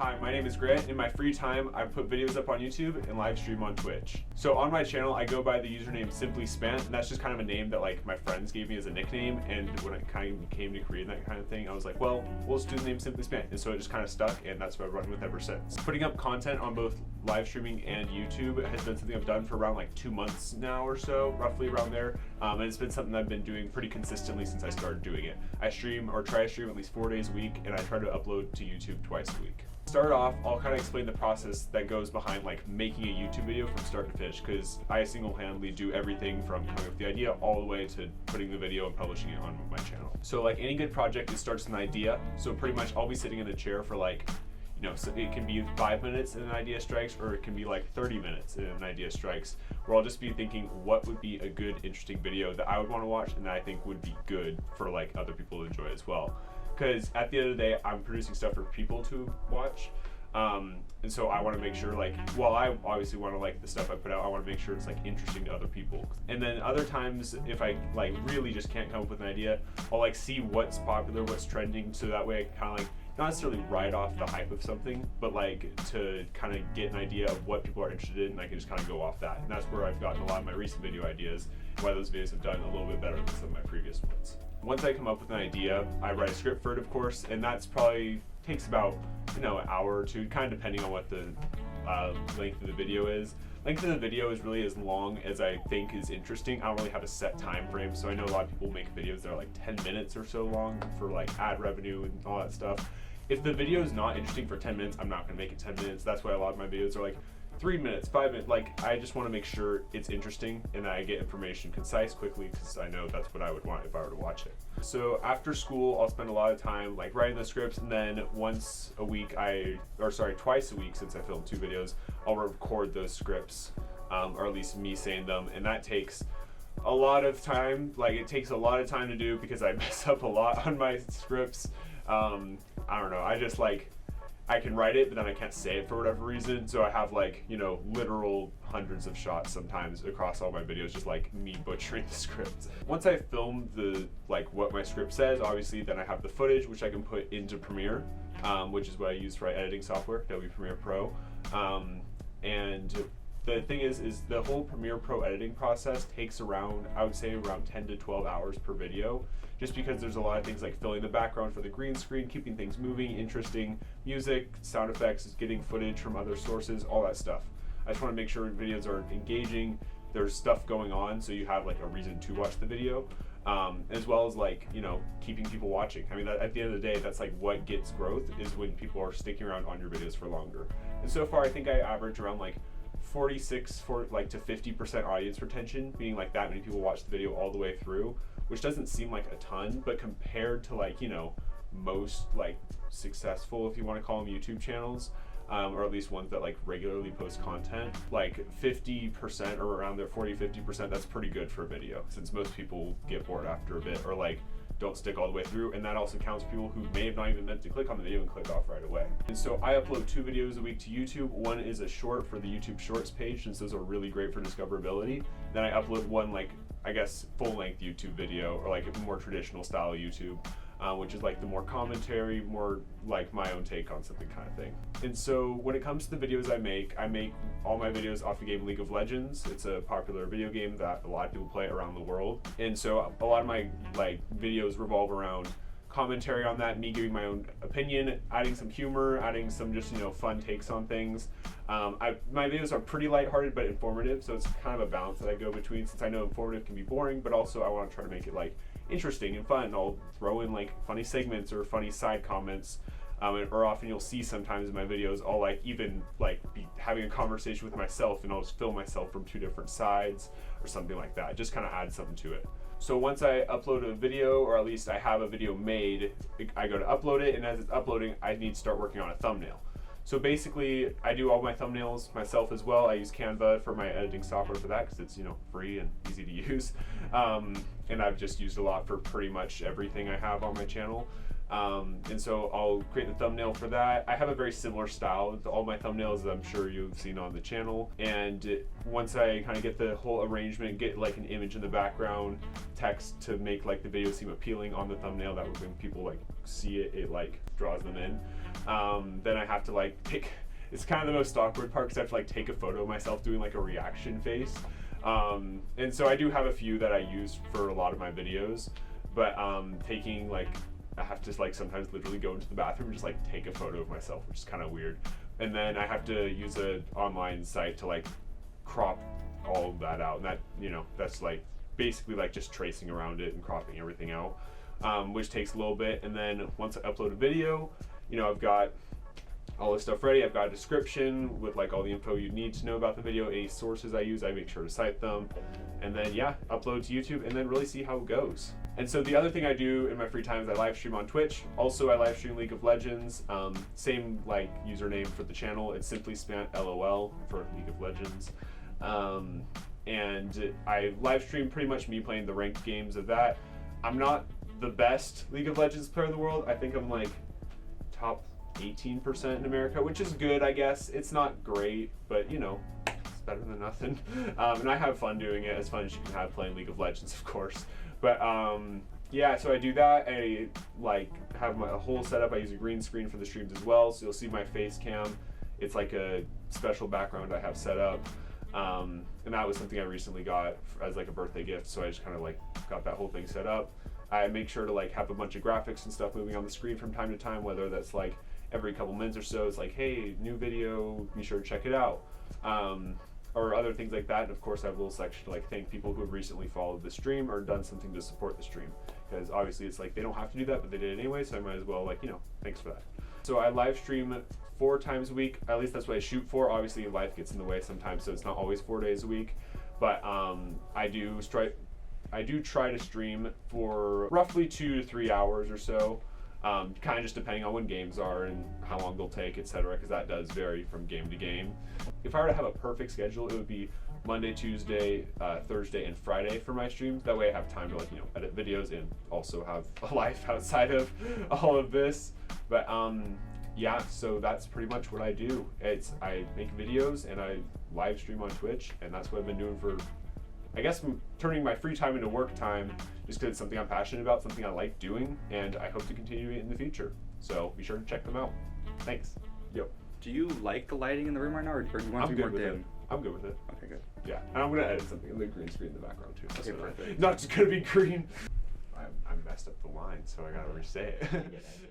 Hi, my name is Grant. In my free time, I put videos up on YouTube and live stream on Twitch. So on my channel, I go by the username SimplySpant, and that's just kind of a name that like my friends gave me as a nickname. And when it kind of came to creating that kind of thing, I was like, well, we'll just do the name SimplySpant. And so it just kind of stuck, and that's what I've run with ever since. Putting up content on both live streaming and YouTube has been something I've done for around like 2 months now or so, roughly around there. And it's been something I've been doing pretty consistently since I started doing it. I stream or try to stream at least 4 days a week, and I try to upload to YouTube twice a week. Start off, I'll kind of explain the process that goes behind like making a YouTube video from start to finish, because I single-handedly do everything from coming up with the idea all the way to putting the video and publishing it on my channel. So like any good project, it starts with an idea. So pretty much I'll be sitting in a chair for like, you know, so it can be 5 minutes and an idea strikes, or it can be like 30 minutes and an idea strikes, where I'll just be thinking what would be a good, interesting video that I would want to watch and that I think would be good for like other people to enjoy as well. Because at the end of the day, I'm producing stuff for people to watch. And so I want to make sure, like, while I obviously want to like the stuff I put out, I want to make sure it's like interesting to other people. And then other times, if I like really just can't come up with an idea, I'll like see what's popular, what's trending, so that way I can kind of like not necessarily ride off the hype of something, but like to kind of get an idea of what people are interested in, and I can just kind of go off that. And that's where I've gotten a lot of my recent video ideas, and why those videos have done a little bit better than some of my previous ones. Once I come up with an idea, I write a script for it, of course, and that's probably takes about, you know, an hour or two, kind of depending on what the length of the video is. Length of the video is really as long as I think is interesting. I don't really have a set time frame, so I know a lot of people make videos that are like 10 minutes or so long for like ad revenue and all that stuff. If the video is not interesting for 10 minutes, I'm not gonna make it 10 minutes. That's why a lot of my videos are like 3 minutes, 5 minutes. Like, I just want to make sure it's interesting and I get information concise quickly, because I know that's what I would want if I were to watch it. So after school, I'll spend a lot of time like writing the scripts, and then twice a week, since I filmed 2 videos, I'll record those scripts, or at least me saying them, and that takes a lot of time. Like, it takes a lot of time to do because I mess up a lot on my scripts. I don't know, I can write it, but then I can't say it for whatever reason. So I have like, you know, literal hundreds of shots sometimes across all my videos, just like me butchering the script. Once I film like what my script says, obviously then I have the footage, which I can put into Premiere, which is what I use for my editing software, Adobe Premiere Pro. And the thing is the whole Premiere Pro editing process takes around, I would say around 10 to 12 hours per video, just because there's a lot of things like filling the background for the green screen, keeping things moving, interesting, music, sound effects, getting footage from other sources, all that stuff. I just want to make sure videos are engaging, there's stuff going on, so you have like a reason to watch the video, as well as like, you know, keeping people watching. I mean, at the end of the day, that's like what gets growth, is when people are sticking around on your videos for longer. And so far, I think I average around like 46 to 50% audience retention, meaning like that many people watch the video all the way through, which doesn't seem like a ton, but compared to like, you know, most like successful, if you want to call them, YouTube channels, or at least ones that like regularly post content, like 50% or around there, 40-50%, that's pretty good for a video, since most people get bored after a bit, or like don't stick all the way through. And that also counts people who may have not even meant to click on the video and click off right away. And so I upload 2 videos a week to YouTube. One is a short for the YouTube Shorts page, since those are really great for discoverability. Then I upload one, like, I guess, full-length YouTube video, or like a more traditional style YouTube, which is like the more commentary, more like my own take on something kind of thing. And so when it comes to the videos I make all my videos off the game League of Legends. It's a popular video game that a lot of people play around the world. And so a lot of my like videos revolve around commentary on that, me giving my own opinion, adding some humor, adding some just, you know, fun takes on things. My videos are pretty lighthearted but informative, so it's kind of a balance that I go between, since I know informative can be boring, but also I want to try to make it like interesting and fun. I'll throw in like funny segments or funny side comments, or often you'll see sometimes in my videos I'll like even like be having a conversation with myself, and I'll just film myself from 2 different sides or something like that. Just kind of add something to it. So once I upload a video, or at least I have a video made, I go to upload it, and as it's uploading, I need to start working on a thumbnail. So basically, I do all my thumbnails myself as well. I use Canva for my editing software for that, because it's, you know, free and easy to use. And I've just used a lot for pretty much everything I have on my channel. And so I'll create the thumbnail for that. I have a very similar style to all my thumbnails that I'm sure you've seen on the channel. And once I kind of get the whole arrangement, get like an image in the background, text to make like the video seem appealing on the thumbnail, that when people like see it, it like draws them in. Then I have to like pick, it's kind of the most awkward part because I have to like take a photo of myself doing like a reaction face. And so I do have a few that I use for a lot of my videos, but taking like, I have to like sometimes literally go into the bathroom and just like take a photo of myself, which is kind of weird. And then I have to use an online site to like crop all of that out. And that, you know, that's like basically like just tracing around it and cropping everything out, which takes a little bit. And then once I upload a video, you know, I've got all this stuff ready. I've got a description with like all the info you need to know about the video, any sources I use, I make sure to cite them. And then yeah, upload to YouTube and then really see how it goes. And so the other thing I do in my free time is I live stream on Twitch. Also I live stream League of Legends. Same like username for the channel. It's SimplySpant LOL for League of Legends. And I live stream pretty much me playing the ranked games of that. I'm not the best League of Legends player in the world. I think I'm like top 18% in America, which is good, I guess. It's not great, but you know, it's better than nothing. And I have fun doing it, as fun as you can have playing League of Legends, of course. But yeah, so I do that. I like have my whole setup. I use a green screen for the streams as well, so you'll see my face cam. It's like a special background I have set up. And that was something I recently got as like a birthday gift, so I just kind of like got that whole thing set up. I make sure to like have a bunch of graphics and stuff moving on the screen from time to time, whether that's like every couple minutes or so, it's like, hey, new video, be sure to check it out. Or other things like that. And of course I have a little section to like thank people who have recently followed the stream or done something to support the stream. Because obviously it's like they don't have to do that, but they did it anyway, so I might as well like, you know, thanks for that. So I live stream 4 times a week, at least that's what I shoot for. Obviously life gets in the way sometimes, so it's not always 4 days a week. But I do try to stream for roughly 2 to 3 hours or so. Kind of just depending on when games are and how long they'll take, etc., because that does vary from game to game. If I were to have a perfect schedule, it would be Monday, Tuesday, Thursday, and Friday for my streams. That way I have time to like, you know, edit videos and also have a life outside of all of this. But yeah, so that's pretty much what I do. I make videos and I live stream on Twitch, and that's what I've been doing for, I guess, turning my free time into work time, just because it's something I'm passionate about, something I like doing, and I hope to continue it in the future. So be sure to check them out. Thanks. Yo. Do you like the lighting in the room right now, or do you want to be more dim? I'm good with it. Okay, good. Yeah, and I'm gonna edit something in the green screen in the background too. Okay, perfect. Not just gonna be green. I messed up the line, so I gotta re-say it.